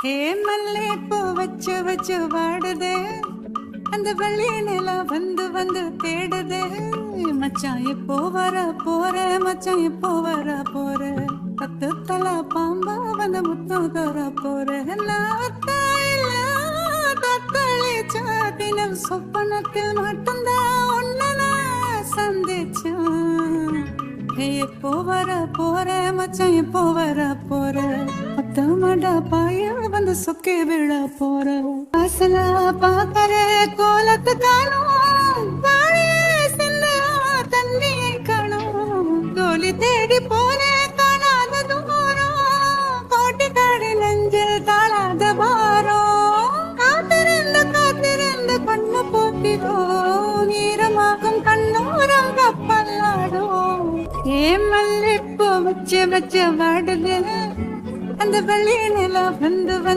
ஏ மல்லே பூ வச்சு வச்சு வாடுதே, அந்த வெள்ளி நிலா வந்து வந்து தேடுதே. மச்சான் எப்போ வர போற, மச்சான் எப்போ வர போற, பத்து தலா பாம்பா வந்து முத்தம் தர போற. நான் தத்தளிச்சாதினம் சொப்பனத்தில் மட்டும்தான் ஒன்னு நான் சந்திச்சேன். எப்போ வர போற, மச்சான் எப்போ வர போற, மொத்தமடா பாய வந்து சொக்கே விழ போற. அசலா பாக்கற கோலத்து காணும், தண்ணியை காணும். கோலி தேடி போன காணாத தூரம், கோட்டி காடி நெஞ்சில் தாழாத பாரம். காத்திருந்து கண்ணு போட்டிடும், ஈரமாகும் கண்ணோரம் கப்பல்லாடும். ஏன் மல்லிப்பூ வச்சு வச்சு வாடுது, அந்த வெள்ளி நிலா வந்து வந்து